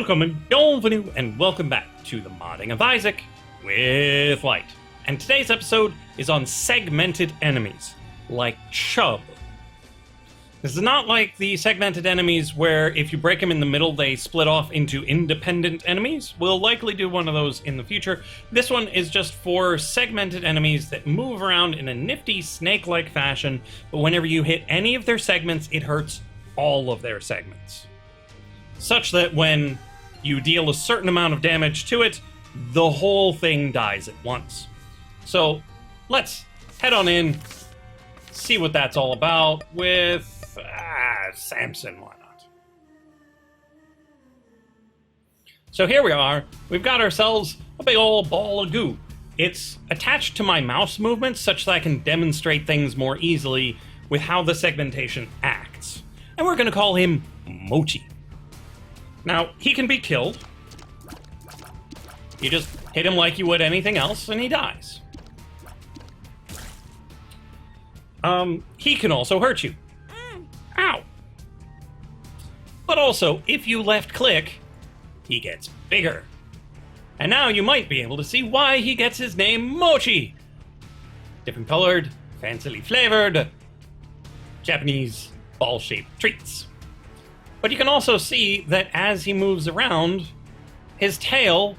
Welcome and bienvenue and welcome back to the Modding of Isaac with Lyte. And today's episode is on segmented enemies, like Chub. This is not like the segmented enemies where if you break them in the middle they split off into independent enemies. We'll likely do one of those in the future. This one is just for segmented enemies that move around in a nifty snake-like fashion, but whenever you hit any of their segments, it hurts all of their segments. Such that when you deal a certain amount of damage to it, the whole thing dies at once. So let's head on in, see what that's all about with Samson, why not? So here we are, we've got ourselves a big old ball of goo. It's attached to my mouse movements such that I can demonstrate things more easily with how the segmentation acts. And we're going to call him Mochi. Now, he can be killed. You just hit him like you would anything else, and he dies. He can also hurt you. Ow! But also, if you left-click, he gets bigger. And now you might be able to see why he gets his name Mochi. Different colored, fancily flavored, Japanese ball-shaped treats. But you can also see that as he moves around, his tail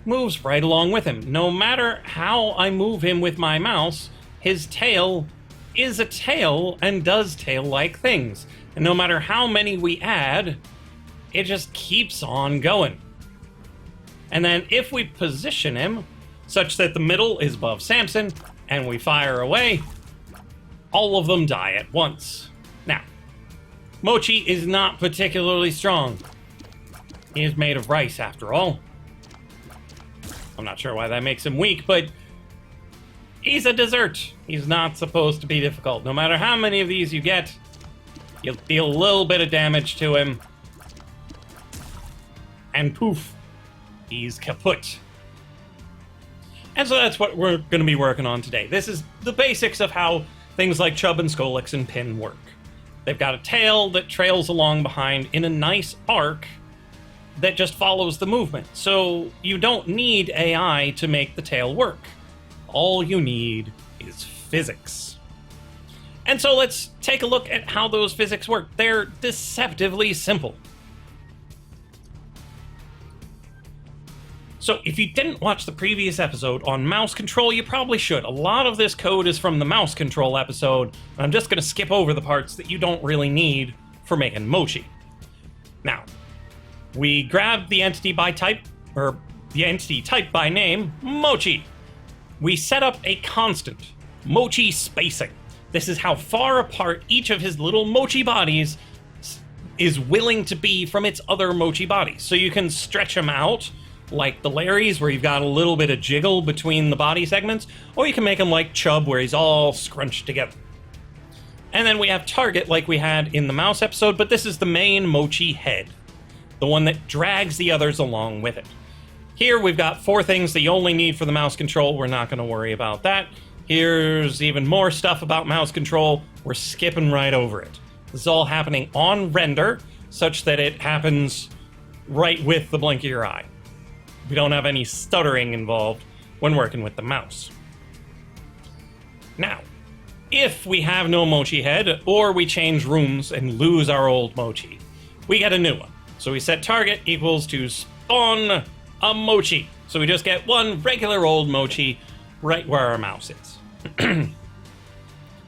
moves right along with him. No matter how I move him with my mouse, his tail is a tail and does tail-like things. And no matter how many we add, it just keeps on going. And then if we position him such that the middle is above Samson and we fire away, all of them die at once. Now, Mochi is not particularly strong. He is made of rice, after all. I'm not sure why that makes him weak, but he's a dessert. He's not supposed to be difficult. No matter how many of these you get, you'll deal a little bit of damage to him, and poof, he's kaput. And so that's what we're going to be working on today. This is the basics of how things like Chub and Skolix and Pin work. They've got a tail that trails along behind in a nice arc that just follows the movement. So you don't need AI to make the tail work. All you need is physics. And so let's take a look at how those physics work. They're deceptively simple. So if you didn't watch the previous episode on mouse control, you probably should. A lot of this code is from the mouse control episode, and I'm just going to skip over the parts that you don't really need for making Mochi. Now, we grabbed the entity by type, or the entity type by name, Mochi. We set up a constant, Mochi spacing. This is how far apart each of his little Mochi bodies is willing to be from its other Mochi bodies. So you can stretch them out like the Larrys, where you've got a little bit of jiggle between the body segments, or you can make him like Chub, where he's all scrunched together. And then we have target, like we had in the mouse episode, but this is the main Mochi head, the one that drags the others along with it. Here we've got 4 things that you only need for the mouse control. We're not going to worry about that. Here's even more stuff about mouse control. We're skipping right over it. This is all happening on render, such that it happens right with the blink of your eye. We don't have any stuttering involved when working with the mouse. Now, if we have no Mochi head, or we change rooms and lose our old Mochi, we get a new one. So we set target equals to spawn a Mochi. So we just get one regular old Mochi right where our mouse is.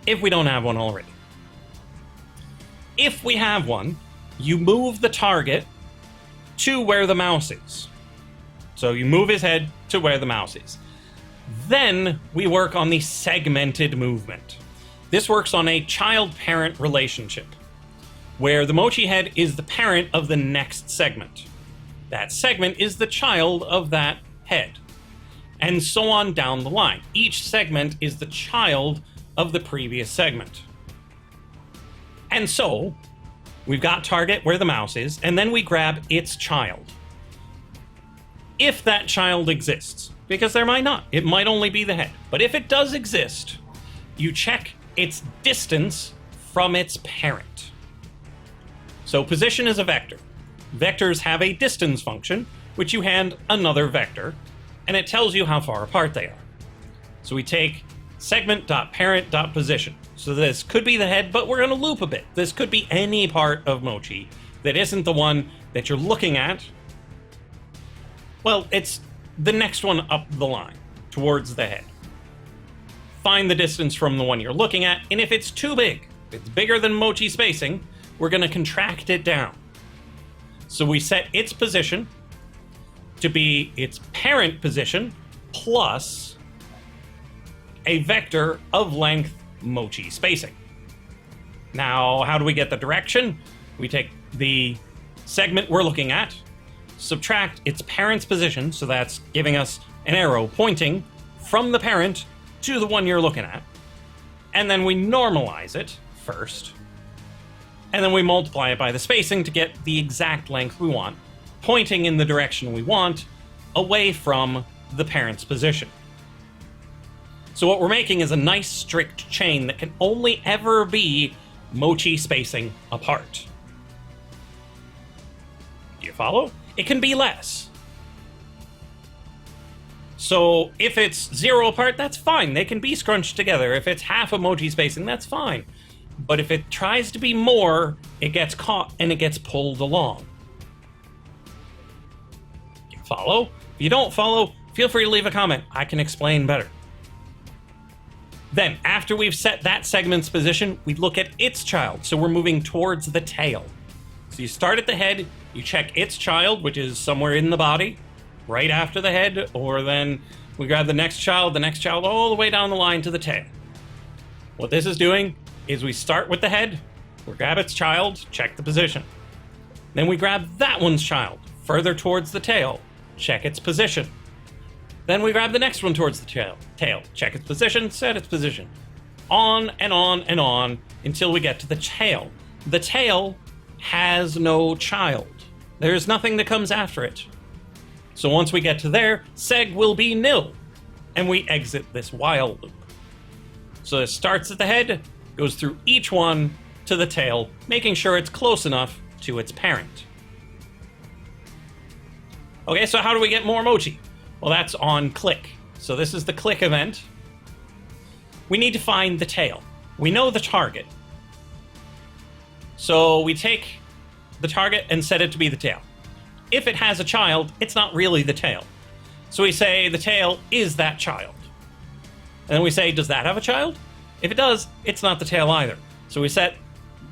If we don't have one already. If we have one, you move the target to where the mouse is. So you move his head to where the mouse is. Then we work on the segmented movement. This works on a child-parent relationship, where the Mochi head is the parent of the next segment. That segment is the child of that head. And so on down the line. Each segment is the child of the previous segment. And so, we've got target where the mouse is, and then we grab its child. If that child exists, because there might not, it might only be the head. But if it does exist, you check its distance from its parent. So position is a vector. Vectors have a distance function, which you hand another vector, and it tells you how far apart they are. So we take segment.parent.position. So this could be the head, but we're going to loop a bit. This could be any part of Mochi that isn't the one that you're looking at. Well, it's the next one up the line, towards the head. Find the distance from the one you're looking at, and if it's too big, if it's bigger than Mochi spacing, we're going to contract it down. So we set its position to be its parent position plus a vector of length Mochi spacing. Now, how do we get the direction? We take the segment we're looking at, subtract its parent's position, so that's giving us an arrow pointing from the parent to the one you're looking at, and then we normalize it first, and then we multiply it by the spacing to get the exact length we want, pointing in the direction we want, away from the parent's position. So what we're making is a nice strict chain that can only ever be Mochi spacing apart. Do you follow? It can be less. So if it's 0 apart, that's fine. They can be scrunched together. If it's half a Mochi spacing, that's fine. But if it tries to be more, it gets caught and it gets pulled along. You follow? If you don't follow, feel free to leave a comment. I can explain better. Then, after we've set that segment's position, we look at its child. So we're moving towards the tail. So you start at the head, you check its child, which is somewhere in the body, right after the head, or then we grab the next child, all the way down the line to the tail. What this is doing is we start with the head, we grab its child, check the position. Then we grab that one's child, further towards the tail, check its position. Then we grab the next one towards the tail, check its position, set its position. On and on and on until we get to the tail. The tail has no child. There's nothing that comes after it. So once we get to there, seg will be nil, and we exit this while loop. So it starts at the head, goes through each one to the tail, making sure it's close enough to its parent. Okay, so how do we get more Mochi? Well, that's on click. So this is the click event. We need to find the tail. We know the target. So we take the target and set it to be the tail. If it has a child, it's not really the tail. So we say the tail is that child. And then we say, does that have a child? If it does, it's not the tail either. So we set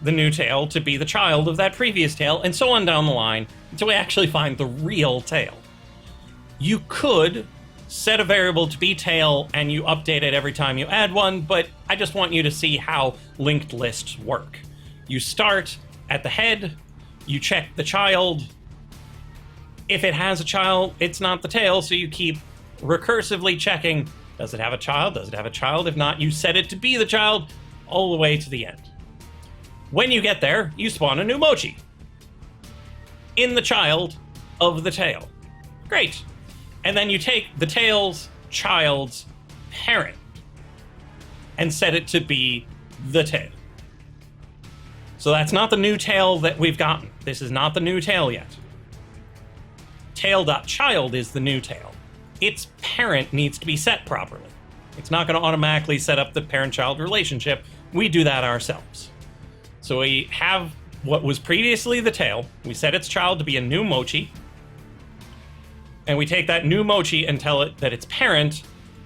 the new tail to be the child of that previous tail, and so on down the line until we actually find the real tail. You could set a variable to be tail and you update it every time you add one, but I just want you to see how linked lists work. You start at the head, you check the child. If it has a child, it's not the tail, so you keep recursively checking, does it have a child? Does it have a child? If not, you set it to be the child all the way to the end. When you get there, you spawn a new Mochi in the child of the tail. Great. And then you take the tail's child's parent and set it to be the tail. So that's not the new tail that we've gotten. This is not the new tail yet. Tail.child is the new tail. Its parent needs to be set properly. It's not going to automatically set up the parent-child relationship. We do that ourselves. So we have what was previously the tail. We set its child to be a new Mochi. And we take that new Mochi and tell it that its parent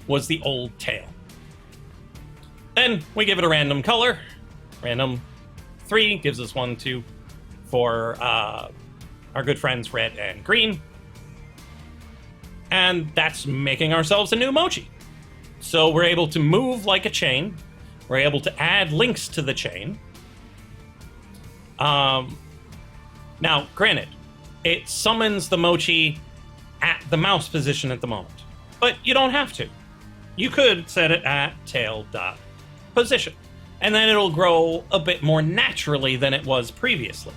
was the old tail. Then we give it a random color. Random 3 gives us 1, 2, for our good friends red and green. And that's making ourselves a new Mochi. So we're able to move like a chain. We're able to add links to the chain. Now, granted, it summons the Mochi at the mouse position at the moment, but you don't have to. You could set it at tail.position, and then it'll grow a bit more naturally than it was previously.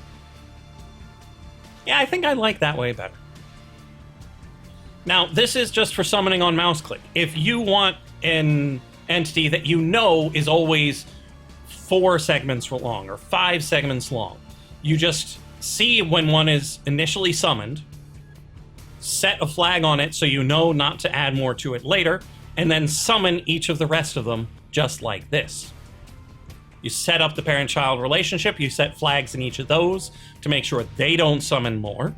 Yeah, I think I like that way better. Now, this is just for summoning on mouse click. If you want an entity that you know is always 4 segments long or 5 segments long, you just see when one is initially summoned, set a flag on it so you know not to add more to it later, and then summon each of the rest of them just like this. You set up the parent-child relationship, you set flags in each of those to make sure they don't summon more,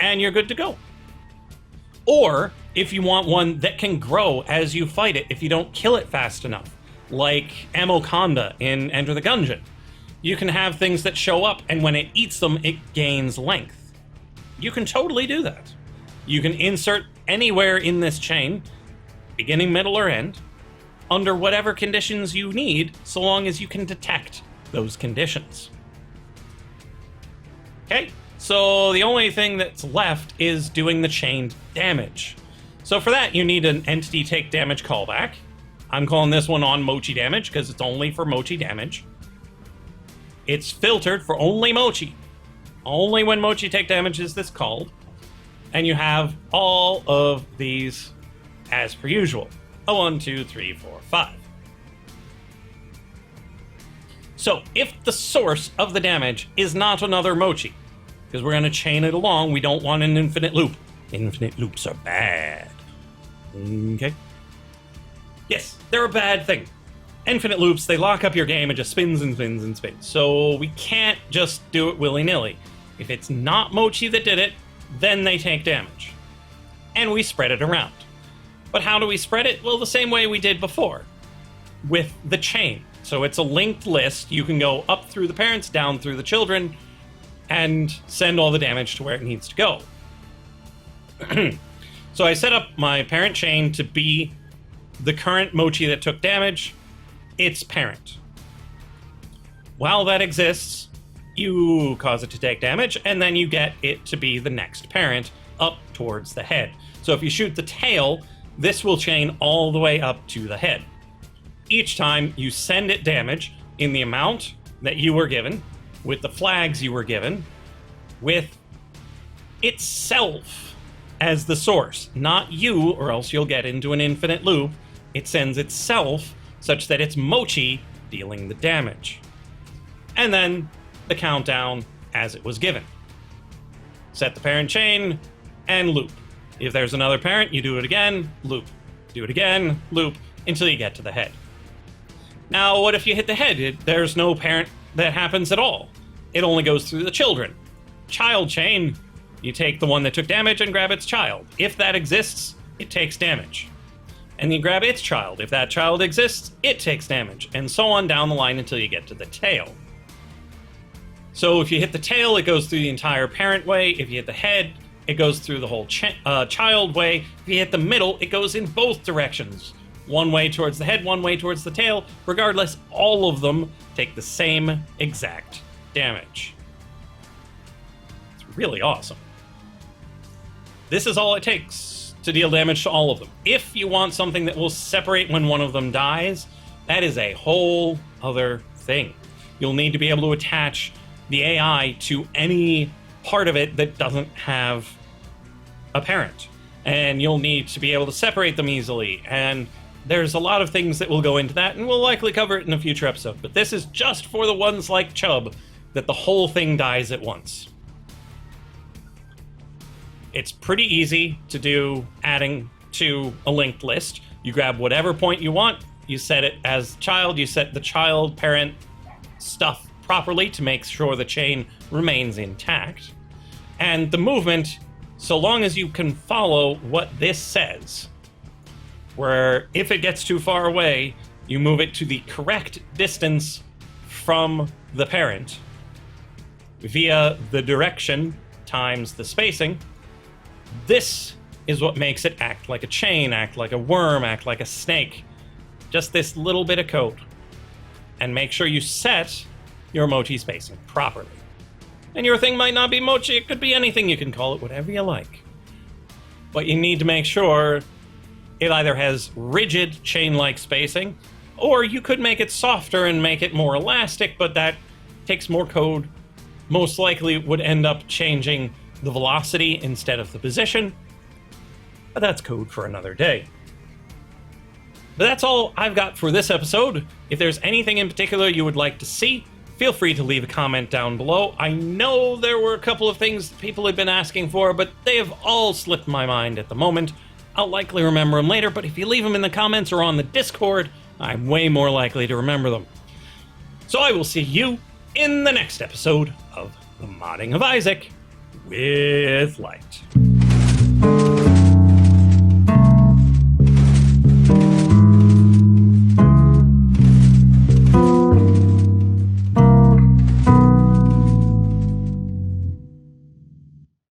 and you're good to go. Or, if you want one that can grow as you fight it, if you don't kill it fast enough, like Amoconda in Enter the Gungeon, you can have things that show up, and when it eats them, it gains length. You can totally do that. You can insert anywhere in this chain, beginning, middle, or end, under whatever conditions you need, so long as you can detect those conditions. Okay, so the only thing that's left is doing the chained damage. So for that, you need an entity take damage callback. I'm calling this one on Mochi damage because it's only for Mochi damage. It's filtered for only Mochi. Only when Mochi take damage is this called. And you have all of these as per usual. 1, 2, 3, 4, 5. So, if the source of the damage is not another Mochi, because we're going to chain it along, we don't want an infinite loop. Infinite loops are bad. Okay? Yes, they're a bad thing. Infinite loops, they lock up your game and just spins and spins and spins. So, we can't just do it willy-nilly. If it's not Mochi that did it, then they take damage. And we spread it around. But how do we spread it? Well, the same way we did before, with the chain. So it's a linked list. You can go up through the parents, down through the children, and send all the damage to where it needs to go. So I set up my parent chain to be the current Mochi that took damage, its parent. While that exists, you cause it to take damage, and then you get it to be the next parent up towards the head. So if you shoot the tail, this will chain all the way up to the head. Each time you send it damage in the amount that you were given, with the flags you were given, with itself as the source, not you, or else you'll get into an infinite loop. It sends itself such that it's Mochi dealing the damage. And then the countdown as it was given. Set the parent chain and loop. If there's another parent, you do it again, loop. Do it again, loop, until you get to the head. Now, what if you hit the head? There's no parent that happens at all. It only goes through the children. Child chain, you take the one that took damage and grab its child. If that exists, it takes damage. And you grab its child. If that child exists, it takes damage. And so on down the line until you get to the tail. So if you hit the tail, it goes through the entire parent way. If you hit the head, it goes through the whole child way. If you hit the middle, it goes in both directions. One way towards the head, one way towards the tail. Regardless, all of them take the same exact damage. It's really awesome. This is all it takes to deal damage to all of them. If you want something that will separate when one of them dies, that is a whole other thing. You'll need to be able to attach the AI to any part of it that doesn't have a parent. And you'll need to be able to separate them easily. And there's a lot of things that will go into that, and we'll likely cover it in a future episode. But this is just for the ones like Chubb, that the whole thing dies at once. It's pretty easy to do adding to a linked list. You grab whatever point you want, you set it as child, you set the child parent stuff properly to make sure the chain remains intact. And the movement, so long as you can follow what this says, where if it gets too far away, you move it to the correct distance from the parent via the direction times the spacing. This is what makes it act like a chain, act like a worm, act like a snake. Just this little bit of code. And make sure you set your Mochi spacing properly. And your thing might not be Mochi, it could be anything. You can call it whatever you like. But you need to make sure it either has rigid chain-like spacing, or you could make it softer and make it more elastic, but that takes more code. Most likely would end up changing the velocity instead of the position. But that's code for another day. But that's all I've got for this episode. If there's anything in particular you would like to see, feel free to leave a comment down below. I know there were a couple of things people had been asking for, but they have all slipped my mind at the moment. I'll likely remember them later, but if you leave them in the comments or on the Discord, I'm way more likely to remember them. So I will see you in the next episode of The Modding of Isaac with Lyte.